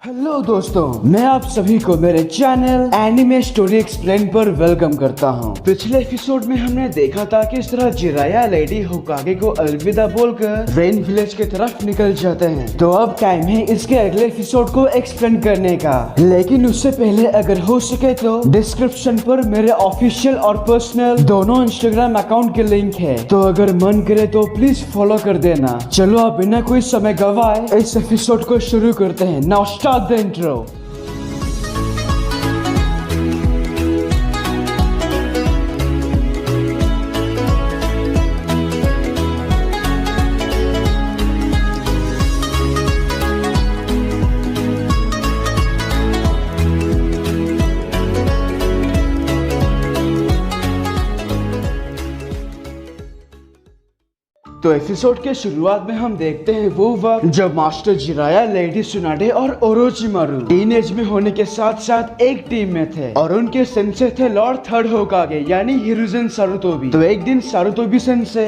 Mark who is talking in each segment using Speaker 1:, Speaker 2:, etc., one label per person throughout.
Speaker 1: Hello दोस्तों, मैं आप सभी को मेरे चैनल एनिमे स्टोरी एक्सप्लेन पर वेलकम करता हूं। पिछले एपिसोड में हमने देखा था कि इस तरह जिराया लेडी होकागे को अलविदा बोलकर रेन विलेज की तरफ निकल जाते हैं। तो अब टाइम है इसके अगले एपिसोड को एक्सप्लेन करने का, लेकिन उससे पहले अगर हो सके तो डिस्क्रिप्शन पर मेरे ऑफिशियल और पर्सनल दोनों इंस्टाग्राम अकाउंट के लिंक है, तो अगर मन करे तो प्लीज फॉलो कर देना। चलो अब बिना कोई समय गवाए इस एपिसोड को शुरू करते हैं। Now Start the intro. तो एपिसोड के शुरुआत में हम देखते हैं वो वक्त जब मास्टर जिराया, लेडी सुनाडे और ओरोचिमारू टीनेज में होने के साथ साथ एक टीम में थे और उनके सेंसे थे लॉर्ड थर्ड होकागे यानी हिरुzen सारुतोबी। तो एक दिन सारुतोबी सेंसे,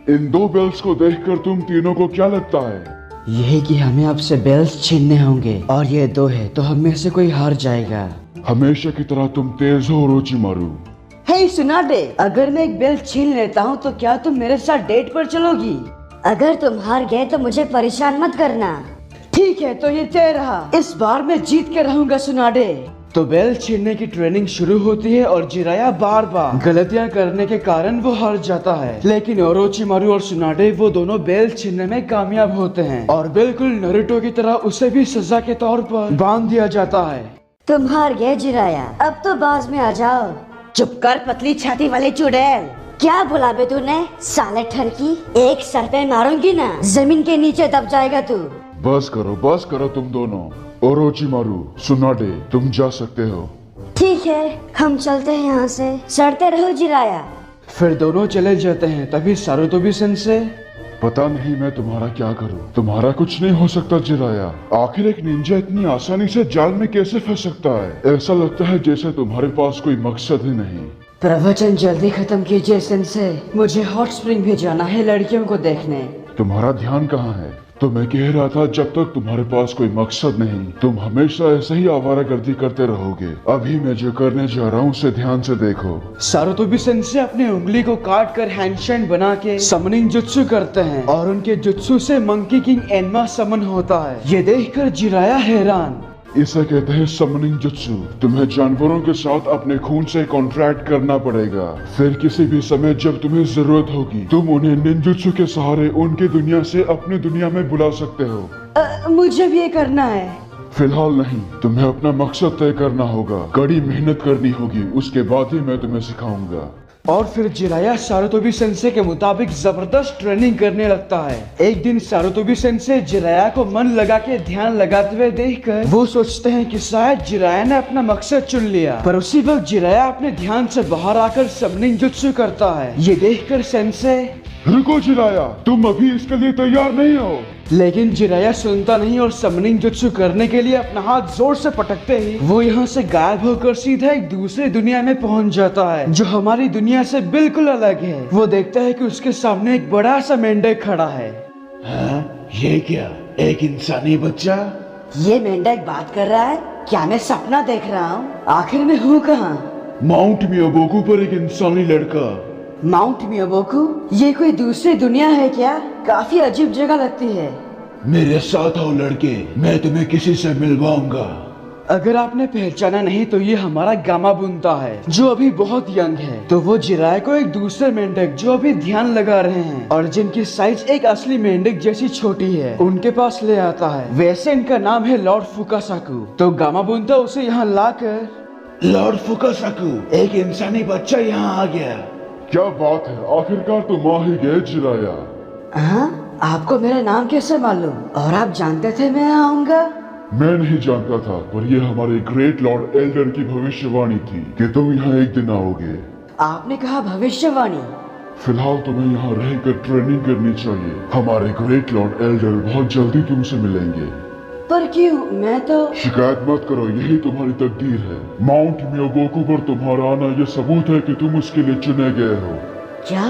Speaker 2: इन दो बेल्स को देखकर तुम तीनों को क्या लगता है?
Speaker 1: यही कि हमें आपसे बेल्स छीनने होंगे और ये दो है तो हम में से कोई हार जाएगा।
Speaker 2: हमेशा की तरह तुम तेज हो ओरोचिमारू।
Speaker 1: हे सुनाडे, अगर मैं एक बेल्ट छीन लेता हूँ तो क्या तुम मेरे साथ डेट पर चलोगी?
Speaker 3: अगर तुम हार गए तो मुझे परेशान मत करना।
Speaker 1: ठीक है, तो ये तय रहा। इस बार मैं जीत के रहूंगा सुनाडे। तो बेल्ट छीनने की ट्रेनिंग शुरू होती है और जिराया बार बार गलतियां करने के कारण वो हार जाता है, लेकिन ओरोचिमारू और सुनाडे वो दोनों बेल्ट छीनने में कामयाब होते हैं और बिल्कुल नारुतो की तरह उसे भी सजा के तौर पर बांध दिया जाता है।
Speaker 3: तुम हार गए जिराया, अब तो बाज में आ जाओ।
Speaker 4: चुप कर पतली छाती वाले चुड़ैल।
Speaker 3: क्या बोला बे तूने? साले ठरकी, एक सर पे मारूंगी ना, जमीन के नीचे दब जाएगा तू।
Speaker 2: बस करो तुम दोनों। ओरोचिमारू, सुनाडे, तुम जा सकते हो।
Speaker 3: ठीक है, हम चलते हैं यहाँ से। सड़ते रहो जिराया।
Speaker 1: फिर दोनों चले जाते हैं। तभी सारुतोबी सेंसे,
Speaker 2: पता नहीं मैं तुम्हारा क्या करूं। तुम्हारा कुछ नहीं हो सकता जिराया। आखिर एक निंजा इतनी आसानी से जाल में कैसे फंस सकता है? ऐसा लगता है जैसे तुम्हारे पास कोई मकसद ही नहीं।
Speaker 1: प्रवचन जल्दी खत्म कीजिए सेंसे, मुझे हॉट स्प्रिंग भी जाना है लड़कियों को देखने।
Speaker 2: तुम्हारा ध्यान कहाँ है? तो मैं कह रहा था जब तक तुम्हारे पास कोई मकसद नहीं तुम हमेशा ऐसे ही आवारागर्दी करते रहोगे। अभी मैं जो करने जा रहा हूँ उसे ध्यान से देखो।
Speaker 1: सारुतोबी सेंसे अपनी उंगली को काट कर हैंडशैंड बना के समनिंग जुत्सु करते हैं और उनके जुत्सु से मंकी किंग एन्मा समन होता है। ये देखकर जिराया हैरान।
Speaker 2: इसे कहते हैं समनिंग जुत्सु। तुम्हें जानवरों के साथ अपने खून से कॉन्ट्रैक्ट करना पड़ेगा। फिर किसी भी समय जब तुम्हें जरूरत होगी तुम उन्हें निंजुत्सु के सहारे उनकी दुनिया से अपनी दुनिया में बुला सकते हो।
Speaker 1: मुझे भी ये करना है।
Speaker 2: फिलहाल नहीं, तुम्हें अपना मकसद तय करना होगा, कड़ी मेहनत करनी होगी, उसके बाद ही मैं तुम्हें सिखाऊंगा।
Speaker 1: और फिर जिराया सारुतोबी सेंसे के मुताबिक जबरदस्त ट्रेनिंग करने लगता है। एक दिन सारुतोबी सेंसे जिराया को मन लगा के ध्यान लगाते हुए देखकर वो सोचते हैं कि शायद जिराया ने अपना मकसद चुन लिया, पर उसी वक्त जिराया अपने ध्यान से बाहर आकर समनिंग जुत्सु करता है। ये देखकर सेंसे,
Speaker 2: रुको जिराया, तुम अभी इसके लिए तैयार नहीं हो।
Speaker 1: लेकिन जिराया सुनता नहीं और समनिंग जुत्सु करने के लिए अपना हाथ जोर से पटकते ही वो यहाँ से गायब होकर सीधा एक दूसरी दुनिया में पहुँच जाता है जो हमारी दुनिया से बिल्कुल अलग है। वो देखता है कि उसके सामने एक बड़ा सा मेंढक खड़ा है।
Speaker 5: हाँ, ये क्या, एक इंसानी बच्चा?
Speaker 4: ये मेंढक बात कर रहा है? क्या मैं सपना देख रहा हूँ? आखिर मैं हूँ कहाँ?
Speaker 5: माउंट मियोबोकू पर एक इंसानी लड़का।
Speaker 4: माउंट मियोबोकू? ये कोई दूसरी दुनिया है क्या? काफी अजीब जगह लगती है।
Speaker 5: मेरे साथ आओ लड़के, मैं तुम्हें किसी से मिलवाऊंगा।
Speaker 1: अगर आपने पहचाना नहीं तो ये हमारा गामा बुनता है जो अभी बहुत यंग है। तो वो जिराया को एक दूसरे मेंढक जो अभी ध्यान लगा रहे हैं और जिनकी साइज एक असली मेंढक जैसी छोटी है उनके पास ले आता है। वैसे इनका नाम है लॉर्ड फुकासाकू। तो गामा बुनता उसे यहाँ लाकर,
Speaker 5: लॉर्ड फुकासाकू, एक इंसानी बच्चा यहाँ आ गया।
Speaker 2: क्या बात है, आखिरकार तुम आ ही गए जिराया।
Speaker 4: हाँ? आपको मेरा नाम कैसे मालूम? और आप जानते थे मैं आऊंगा?
Speaker 2: मैं नहीं जानता था, पर यह हमारे ग्रेट लॉर्ड एल्डर की भविष्यवाणी थी कि तुम यहाँ एक दिन आओगे।
Speaker 4: आपने कहा भविष्यवाणी?
Speaker 2: फिलहाल तुम्हें यहाँ रहकर ट्रेनिंग करनी चाहिए। हमारे ग्रेट लॉर्ड एल्डर बहुत जल्दी तुमसे मिलेंगे।
Speaker 4: पर क्यों? मैं तो।
Speaker 2: शिकायत मत करो, यही तुम्हारी तकदीर है। माउंट मियोगोकू पर तुम्हारा आना यह सबूत है कि तुम उसके लिए चुने गए हो।
Speaker 4: क्या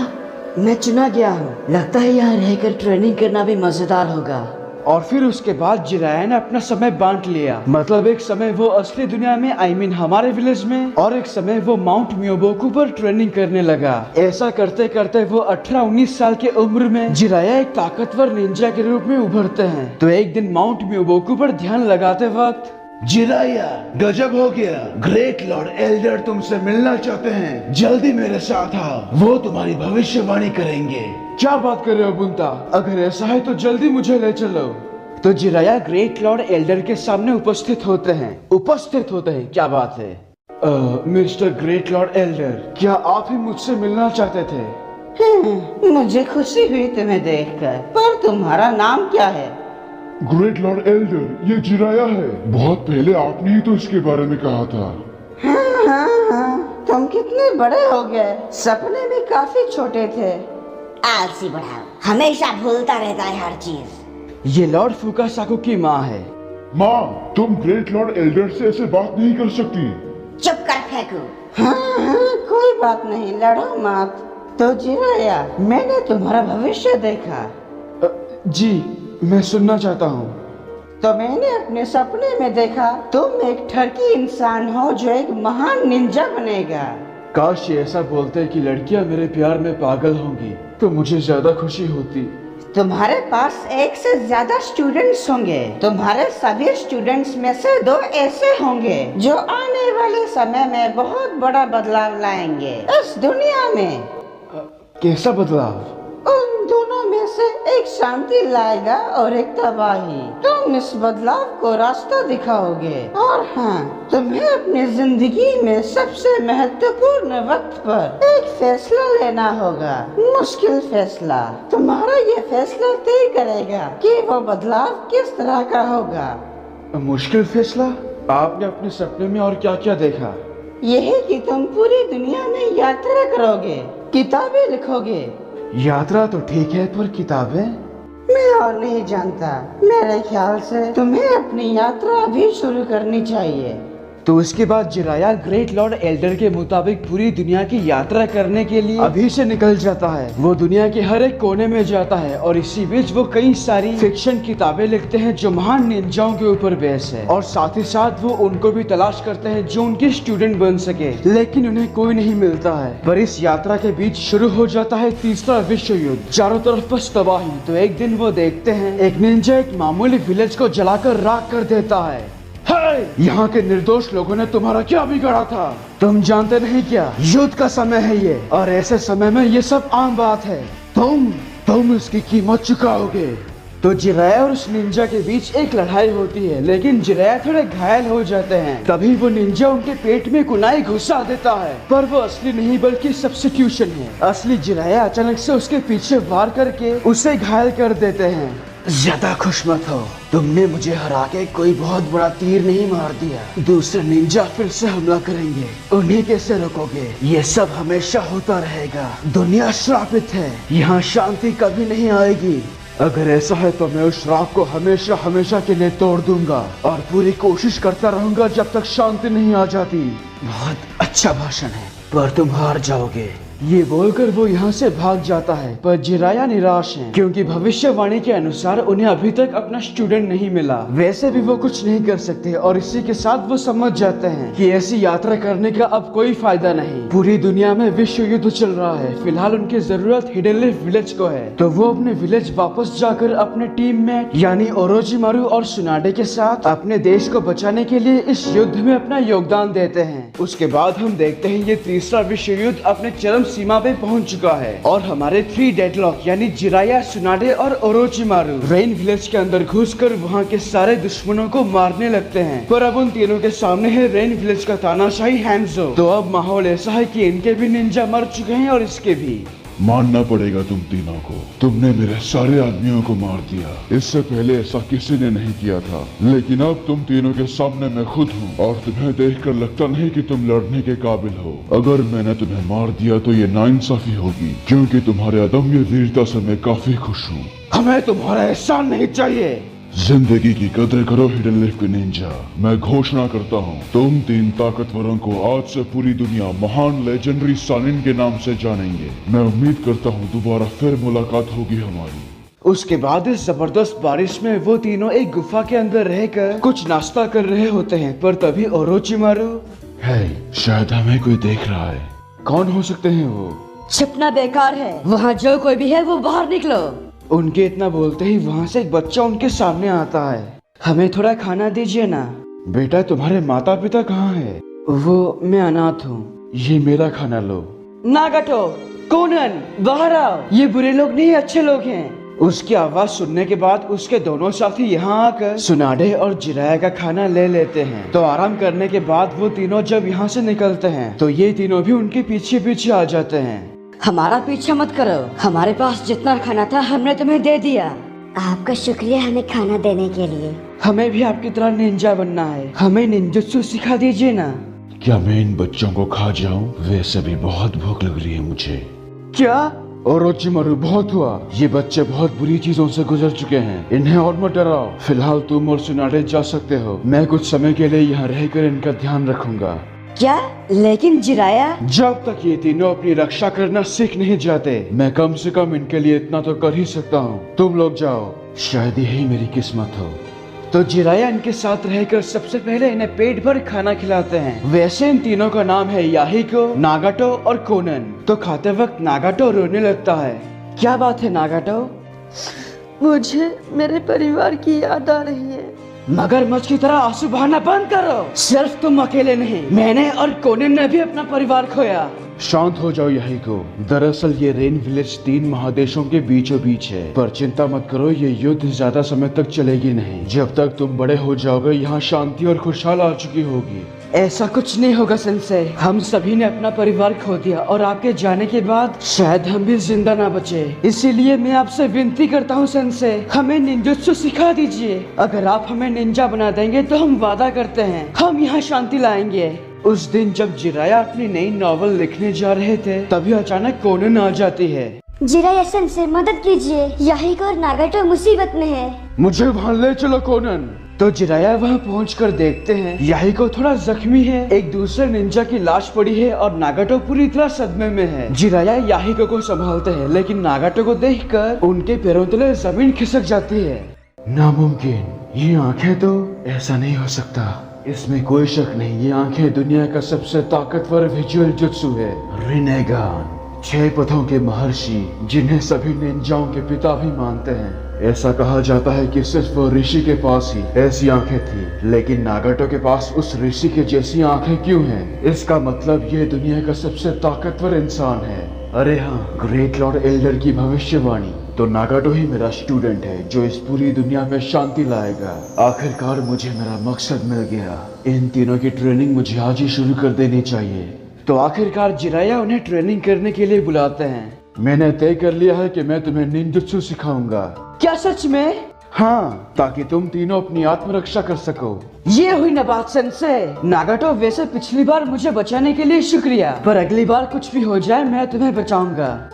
Speaker 4: मैं चुना गया हूँ? लगता है यहाँ रहकर ट्रेनिंग करना भी मजेदार होगा।
Speaker 1: और फिर उसके बाद जिराया ने अपना समय बांट लिया। मतलब एक समय वो असली दुनिया में हमारे विलेज में, और एक समय वो माउंट म्योबोकू पर ट्रेनिंग करने लगा। ऐसा करते करते वो 18-19 साल के उम्र में जिराया एक ताकतवर निंजा के रूप में उभरते हैं। तो एक दिन माउंट म्योबोकू पर ध्यान लगाते वक्त,
Speaker 5: जिराया, गजब हो गया। ग्रेट लॉर्ड एल्डर तुमसे मिलना चाहते हैं, जल्दी मेरे साथ आओ, वो तुम्हारी भविष्यवाणी करेंगे।
Speaker 1: क्या बात कर रहे हो बुंता? अगर ऐसा है तो जल्दी मुझे ले चलो। तो जिराया ग्रेट लॉर्ड एल्डर के सामने उपस्थित होते हैं। क्या बात है? मिस्टर ग्रेट लॉर्ड एल्डर, क्या आप ही मुझसे मिलना चाहते थे?
Speaker 4: मुझे खुशी हुई तुम्हें देखकर, पर तुम्हारा नाम क्या है?
Speaker 2: ग्रेट लॉर्ड एल्डर, ये जिराया है। बहुत पहले आपने ही तो इसके बारे में कहा था।
Speaker 4: हाँ, तुम कितने बड़े हो गए, सपने में काफी छोटे थे।
Speaker 3: आलसी बढ़ाओ, हमेशा भूलता रहता है हर चीज।
Speaker 1: ये लॉर्ड फुकासाकू की माँ है।
Speaker 2: माँ, तुम ग्रेट लॉर्ड एल्डर से ऐसे बात नहीं कर सकती।
Speaker 3: चुप कर फेंकू।
Speaker 4: हाँ, कोई बात नहीं, लड़ो मत। तो जिराया, मैंने तुम्हारा भविष्य देखा।
Speaker 1: जी, मैं सुनना चाहता हूँ।
Speaker 4: तो मैंने अपने सपने में देखा तुम एक ठरकी इंसान हो जो एक महान निंजा बनेगा।
Speaker 1: काश ये ऐसा बोलते कि लड़कियाँ मेरे प्यार में पागल होंगी तो मुझे ज्यादा खुशी होती।
Speaker 4: तुम्हारे पास एक से ज्यादा स्टूडेंट्स होंगे। तुम्हारे सभी स्टूडेंट्स में से 2 ऐसे होंगे जो आने वाले समय में बहुत बड़ा बदलाव लाएंगे इस दुनिया में।
Speaker 1: कैसा बदलाव?
Speaker 4: उन दोनों में से एक शांति लाएगा और एक तबाही। तुम इस बदलाव को रास्ता दिखाओगे। और हाँ, तुम्हें अपनी जिंदगी में सबसे महत्वपूर्ण वक्त पर एक फैसला लेना होगा, मुश्किल फैसला। तुम्हारा ये फैसला तय करेगा कि वो बदलाव किस तरह का होगा।
Speaker 1: मुश्किल फैसला? आपने अपने सपने में और क्या क्या देखा?
Speaker 4: यही कि तुम पूरी दुनिया में यात्रा करोगे, किताबें लिखोगे।
Speaker 1: यात्रा तो ठीक है, पर किताबें?
Speaker 4: मैं और नहीं जानता, मेरे ख्याल से तुम्हें अपनी यात्रा भी शुरू करनी चाहिए।
Speaker 1: तो उसके बाद जिराया ग्रेट लॉर्ड एल्डर के मुताबिक पूरी दुनिया की यात्रा करने के लिए अभी से निकल जाता है। वो दुनिया के हर एक कोने में जाता है और इसी बीच वो कई सारी फिक्शन किताबें लिखते हैं जो महान निंजाओं के ऊपर बेस है, और साथ ही साथ वो उनको भी तलाश करते हैं जो उनके स्टूडेंट बन सके, लेकिन उन्हें कोई नहीं मिलता है। पर इस यात्रा के बीच शुरू हो जाता है तीसरा विश्व युद्ध। चारों तरफ बस तबाही। तो एक दिन वो देखते हैं एक निंजा एक मामूली विलेज को जलाकर राख कर देता है। यहाँ के निर्दोष लोगों ने तुम्हारा क्या बिगाड़ा था? तुम जानते नहीं क्या, युद्ध का समय है ये, और ऐसे समय में ये सब आम बात है। तुम इसकी कीमत चुकाओगे। तो जिराया और उस निंजा के बीच एक लड़ाई होती है, लेकिन जिराया थोड़े घायल हो जाते हैं। तभी वो निंजा उनके पेट में कुनाई घुसा देता है, पर वो असली नहीं बल्कि सब्स्टिट्यूशन है। असली जिराया अचानक से उसके पीछे वार करके उसे घायल कर देते हैं। ज्यादा खुश मत हो, तुमने मुझे हरा के कोई बहुत बड़ा तीर नहीं मार दिया। दूसरे निंजा फिर से हमला करेंगे, उन्हें कैसे रोकोगे? ये सब हमेशा होता रहेगा। दुनिया श्रापित है, यहाँ शांति कभी नहीं आएगी। अगर ऐसा है तो मैं उस श्राप को हमेशा हमेशा के लिए तोड़ दूंगा और पूरी कोशिश करता रहूंगा जब तक शांति नहीं आ जाती। बहुत अच्छा भाषण है, पर तुम हार जाओगे। ये बोलकर वो यहाँ से भाग जाता है, पर जिराया निराश है क्योंकि भविष्यवाणी के अनुसार उन्हें अभी तक अपना स्टूडेंट नहीं मिला। वैसे भी वो कुछ नहीं कर सकते, और इसी के साथ वो समझ जाते हैं कि ऐसी यात्रा करने का अब कोई फायदा नहीं। पूरी दुनिया में विश्व युद्ध चल रहा है, फिलहाल उनकी जरूरत हिडन लीफ विलेज को है। तो वो अपने विलेज वापस जाकर अपने टीम में यानी ओरोचिमारू और सुनाडे के साथ अपने देश को बचाने के लिए इस युद्ध में अपना योगदान देते हैं। उसके बाद हम देखते हैं ये तीसरा विश्व युद्ध अपने चरम सीमा पे पहुंच चुका है, और हमारे 3 डेडलॉक यानी जिराया, सुनाडे और ओरोचिमारू रेन विलेज के अंदर घुसकर वहां के सारे दुश्मनों को मारने लगते हैं। पर अब उन तीनों के सामने है रेन विलेज का तानाशाही हैंजो। तो अब माहौल ऐसा है कि इनके भी निंजा मर चुके हैं और इसके भी।
Speaker 2: मानना पड़ेगा तुम तीनों को, तुमने मेरे सारे आदमियों को मार दिया। इससे पहले ऐसा किसी ने नहीं किया था, लेकिन अब तुम तीनों के सामने मैं खुद हूँ, और तुम्हें देखकर लगता नहीं कि तुम लड़ने के काबिल हो। अगर मैंने तुम्हें मार दिया तो ये नाइंसाफी होगी, क्योंकि तुम्हारे अदम्य वीरता से मैं काफी खुश हूँ।
Speaker 1: हमें तुम्हारा एहसान नहीं चाहिए।
Speaker 2: जिंदगी की कदर करो हिडन लीफ के निंजा। मैं घोषणा करता हूँ, तुम 3 ताकतवरों को आज से पूरी दुनिया महान लेजेंडरी सानिन के नाम से जानेंगे। मैं उम्मीद करता हूँ दोबारा फिर मुलाकात होगी हमारी।
Speaker 1: उसके बाद इस जबरदस्त बारिश में वो तीनों एक गुफा के अंदर रहकर कुछ नाश्ता कर रहे होते हैं, पर तभी ओरोचिमारू,
Speaker 2: है शायद हमें कोई देख रहा है।
Speaker 1: कौन हो सकते हैं वो?
Speaker 3: छिपना बेकार है, वहाँ जो कोई भी है वो बाहर निकलो।
Speaker 1: उनके इतना बोलते ही वहाँ से एक बच्चा उनके सामने आता है। हमें थोड़ा खाना दीजिए ना।
Speaker 2: बेटा तुम्हारे माता पिता कहाँ है?
Speaker 1: वो मैं अनाथ हूँ।
Speaker 2: ये मेरा खाना लो।
Speaker 1: नागाटो, कोनन, बाहर आओ, ये बुरे लोग नहीं अच्छे लोग हैं। उसकी आवाज सुनने के बाद उसके दोनों साथी यहाँ आकर सुनाडे और जिराया का खाना ले लेते हैं। तो आराम करने के बाद वो तीनों जब यहाँ से निकलते हैं तो ये तीनों भी उनके पीछे पीछे आ जाते हैं।
Speaker 3: हमारा पीछा मत करो, हमारे पास जितना खाना था हमने तुम्हें दे दिया।
Speaker 6: आपका शुक्रिया हमें खाना देने के लिए।
Speaker 1: हमें भी आपकी तरह निंजा बनना है, हमें निंजुत्सु सिखा दीजिए ना।
Speaker 2: क्या मैं इन बच्चों को खा जाऊं? वैसे भी बहुत भूख लग रही है मुझे।
Speaker 1: क्या?
Speaker 2: ओरोचिमारू बहुत हुआ, ये बच्चे बहुत बुरी चीजों से गुजर चुके हैं, इन्हें और मत डराओ। फिलहाल तुम और सुनाडे जा सकते हो, मैं कुछ समय के लिए यहाँ रहकर इनका ध्यान रखूंगा।
Speaker 3: क्या? लेकिन जिराया?
Speaker 1: जब तक ये तीनों अपनी रक्षा करना सीख नहीं जाते, मैं कम से कम इनके लिए इतना तो कर ही सकता हूँ। तुम लोग जाओ, शायद यही मेरी किस्मत हो। तो जिराया इनके साथ रहकर सबसे पहले इन्हें पेट भर खाना खिलाते हैं। वैसे इन तीनों का नाम है याहिको, नागाटो और कोनन। तो खाते वक्त नागाटो रोने लगता है। क्या बात है नागाटो?
Speaker 3: मुझे मेरे परिवार की याद आ रही है।
Speaker 1: मगरमच्छ की तरह आंसू बहाना बंद करो। सिर्फ तुम अकेले नहीं, मैंने और कोनन ने भी अपना परिवार खोया।
Speaker 2: शांत हो जाओ याहिको। दरअसल ये रेन विलेज 3 महादेशों के बीचों बीच है, पर चिंता मत करो, ये युद्ध ज्यादा समय तक चलेगी नहीं। जब तक तुम बड़े हो जाओगे यहाँ शांति और खुशहाल आ चुकी होगी।
Speaker 1: ऐसा कुछ नहीं होगा सेंसे, हम सभी ने अपना परिवार खो दिया और आपके जाने के बाद शायद हम भी जिंदा ना बचे। इसीलिए मैं आपसे विनती करता हूँ सेंसे, हमें निंजुत्सु सिखा दीजिए। अगर आप हमें निंजा बना देंगे तो हम वादा करते हैं हम यहाँ शांति लाएंगे। उस दिन जब जिराया अपनी नई नॉवल लिखने जा रहे थे, तभी अचानक कोनन आ जाती है।
Speaker 6: जिराया से मदद कीजिए, याहिको और नागाटो मुसीबत में है।
Speaker 2: मुझे वहाँ ले चलो कोनन।
Speaker 1: तो जिराया वहाँ पहुंचकर देखते हैं याहिको थोड़ा जख्मी है, एक दूसरे निंजा की लाश पड़ी है और नागाटो पूरी तरह सदमे में है। जिराया याहिको को संभालते हैं, लेकिन नागाटो को देखकर उनके पैरों तले जमीन खिसक जाती है।
Speaker 2: नामुमकिन, ये आंखें तो ऐसा नहीं हो सकता। इसमें कोई शक नहीं, ये आंखें दुनिया का सबसे ताकतवर विजुअल जुत्सु है। रिनेगान, 6 पथों के महर्षि, जिन्हें सभी निंजाओं के पिता भी मानते हैं। ऐसा कहा जाता है कि सिर्फ वो ऋषि के पास ही ऐसी आंखें थी, लेकिन नागाटो के पास उस ऋषि के जैसी आंखें क्यों हैं? इसका मतलब ये दुनिया का सबसे ताकतवर इंसान है। अरे हाँ, ग्रेट लॉर्ड एल्डर की भविष्यवाणी। तो नागाटो ही मेरा स्टूडेंट है जो इस पूरी दुनिया में शांति लाएगा। आखिरकार मुझे मेरा मकसद मिल गया। इन तीनों की ट्रेनिंग मुझे आज ही शुरू कर देनी चाहिए।
Speaker 1: तो आखिरकार जिराया उन्हें ट्रेनिंग करने के लिए बुलाते हैं।
Speaker 2: मैंने तय कर लिया है कि मैं तुम्हें निंजुत्सु सिखाऊंगा।
Speaker 1: क्या सच में?
Speaker 2: हाँ, ताकि तुम तीनों अपनी आत्मरक्षा कर सको।
Speaker 1: ये हुई ना बात सेंसे। नागाटो, वैसे पिछली बार मुझे बचाने के लिए शुक्रिया, पर अगली बार कुछ भी हो जाए मैं तुम्हें बचाऊंगा।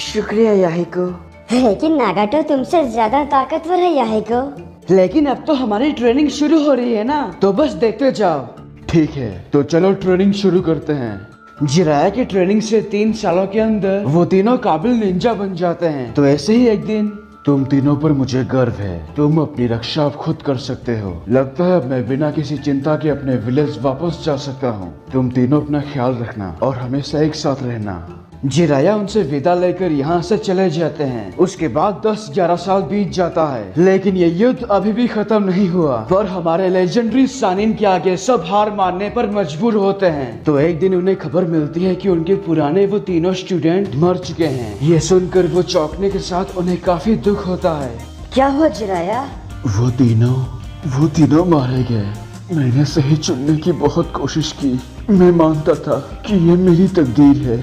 Speaker 1: शुक्रिया याहिको।
Speaker 6: लेकिन नागाटो तुमसे ज्यादा ताकतवर है याहिको।
Speaker 1: लेकिन अब तो हमारी ट्रेनिंग शुरू हो रही है ना, तो बस देखते जाओ।
Speaker 2: ठीक है, तो चलो ट्रेनिंग शुरू करते हैं।
Speaker 1: जिराया की ट्रेनिंग से 3 सालों के अंदर वो तीनों काबिल निंजा बन जाते हैं। तो ऐसे ही एक दिन,
Speaker 2: तुम तीनों पर मुझे गर्व है। तुम अपनी रक्षा अब खुद कर सकते हो। लगता है अब मैं बिना किसी चिंता के अपने विलेज वापस जा सकता हूँ। तुम तीनों अपना ख्याल रखना और हमेशा एक साथ रहना।
Speaker 1: जिराया उनसे विदा लेकर यहाँ से चले जाते हैं। उसके बाद 10-11 साल बीत जाता है, लेकिन ये युद्ध अभी भी खत्म नहीं हुआ। पर हमारे लेजेंडरी सानिन के आगे सब हार मानने पर मजबूर होते हैं। तो एक दिन उन्हें खबर मिलती है कि उनके पुराने वो तीनों स्टूडेंट मर चुके हैं। ये सुनकर वो चौंकने के साथ उन्हें काफी दुख होता है।
Speaker 3: क्या हुआ जिराया?
Speaker 2: वो तीनों मारे गए। मैंने सही चुनने की बहुत कोशिश की। मैं मानता था कि ये मेरी तकदीर है,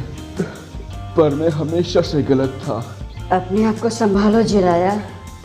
Speaker 2: पर मैं हमेशा से गलत था।
Speaker 3: अपने आप को संभालो जिराया।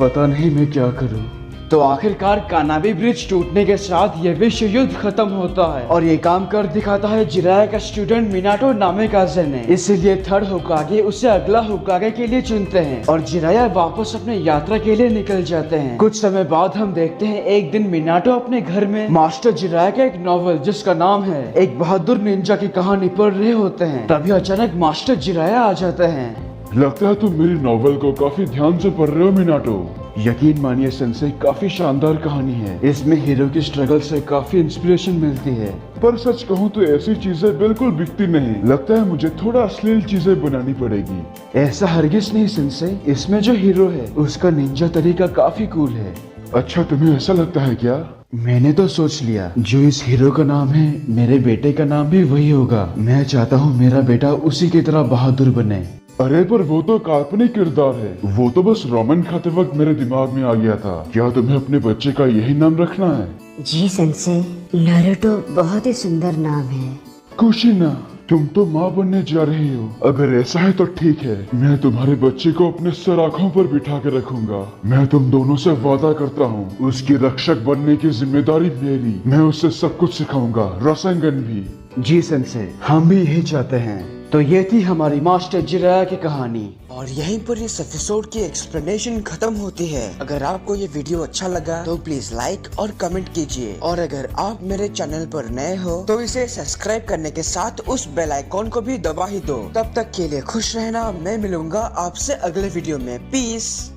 Speaker 2: पता नहीं मैं क्या करूं।
Speaker 1: तो आखिरकार कानाबी ब्रिज टूटने के साथ ये विश्व युद्ध खत्म होता है और ये काम कर दिखाता है जिराया का स्टूडेंट मिनाटो नामे का ने। इसीलिए थर्ड होकागे उसे अगला होकागे के लिए चुनते हैं और जिराया वापस अपने यात्रा के लिए निकल जाते हैं। कुछ समय बाद हम देखते हैं एक दिन मिनाटो अपने घर में मास्टर जिराया का एक नॉवल जिसका नाम है एक बहादुर निंजा की कहानी पढ़ रहे होते हैं। तभी अचानक मास्टर जिराया आ जाते हैं।
Speaker 2: लगता है तुम मेरी नॉवेल को काफी ध्यान से पढ़ रहे हो मिनाटो।
Speaker 1: यकीन मानिए सेंसे, काफी शानदार कहानी है। इसमें हीरो की स्ट्रगल से काफी इंस्पिरेशन मिलती है।
Speaker 2: पर सच कहूँ तो ऐसी चीजें बिल्कुल बिकती नहीं। लगता है मुझे थोड़ा अश्लील चीजें बनानी पड़ेगी।
Speaker 1: ऐसा हरगिज नहीं सेंसे, इसमें जो हीरो है उसका निंजा तरीका काफी कूल है।
Speaker 2: अच्छा, तुम्हें ऐसा लगता है क्या?
Speaker 1: मैंने तो सोच लिया, जो इस हीरो का नाम है मेरे बेटे का नाम भी वही होगा। मैं चाहता हूँ मेरा बेटा उसी की तरह बहादुर बने।
Speaker 2: अरे पर वो तो काल्पनिक किरदार है। वो तो बस रोमन खाते वक्त मेरे दिमाग में आ गया था। क्या तुम्हें अपने बच्चे का यही नाम रखना है?
Speaker 3: जी सेंसे, नारुतो बहुत ही सुंदर नाम है।
Speaker 2: कुशिना, तुम तो माँ बनने जा रही हो। अगर ऐसा है तो ठीक है, मैं तुम्हारे बच्चे को अपने सर आँखों पर बिठा के रखूंगा। मैं तुम दोनों से वादा करता हूँ, उसकी रक्षक बनने की जिम्मेदारी मेरी। मैं उसे सब कुछ सिखाऊंगा, रसंगन भी।
Speaker 1: जी सेंसे, हम भी यही चाहते हैं। तो ये थी हमारी मास्टर जिराया की कहानी।
Speaker 7: और यहीं पर इस एपिसोड की एक्सप्लेनेशन खत्म होती है। अगर आपको ये वीडियो अच्छा लगा तो प्लीज लाइक और कमेंट कीजिए। और अगर आप मेरे चैनल पर नए हो तो इसे सब्सक्राइब करने के साथ उस बेल आइकॉन को भी दबा ही दो। तब तक के लिए खुश रहना। मैं मिलूंगा आपसे अगले वीडियो में। पीस।